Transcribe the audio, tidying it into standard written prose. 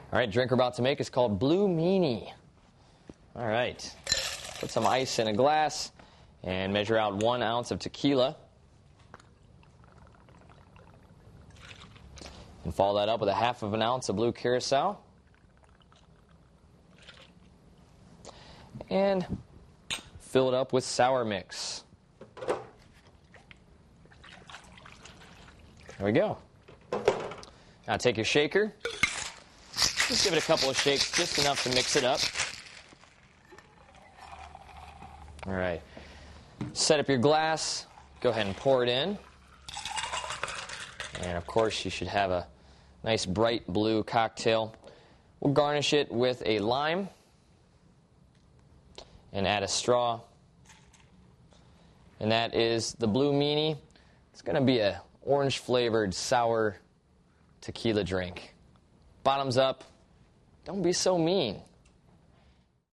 All right, drink we're about to make is called Blue Meanie. All right, put some ice in a glass and measure out 1 ounce of tequila. And follow that up with 1/2 ounce of blue curacao. And fill it up with sour mix. There we go. Now take your shaker. Just give it a couple of shakes, just enough to mix it up. All right. Set up your glass. Go ahead and pour it in. And of course, you should have a nice bright blue cocktail. We'll garnish it with a lime and add a straw. And that is the Blue Meanie. It's going to be an orange-flavored, sour tequila drink. Bottoms up. Don't be so mean.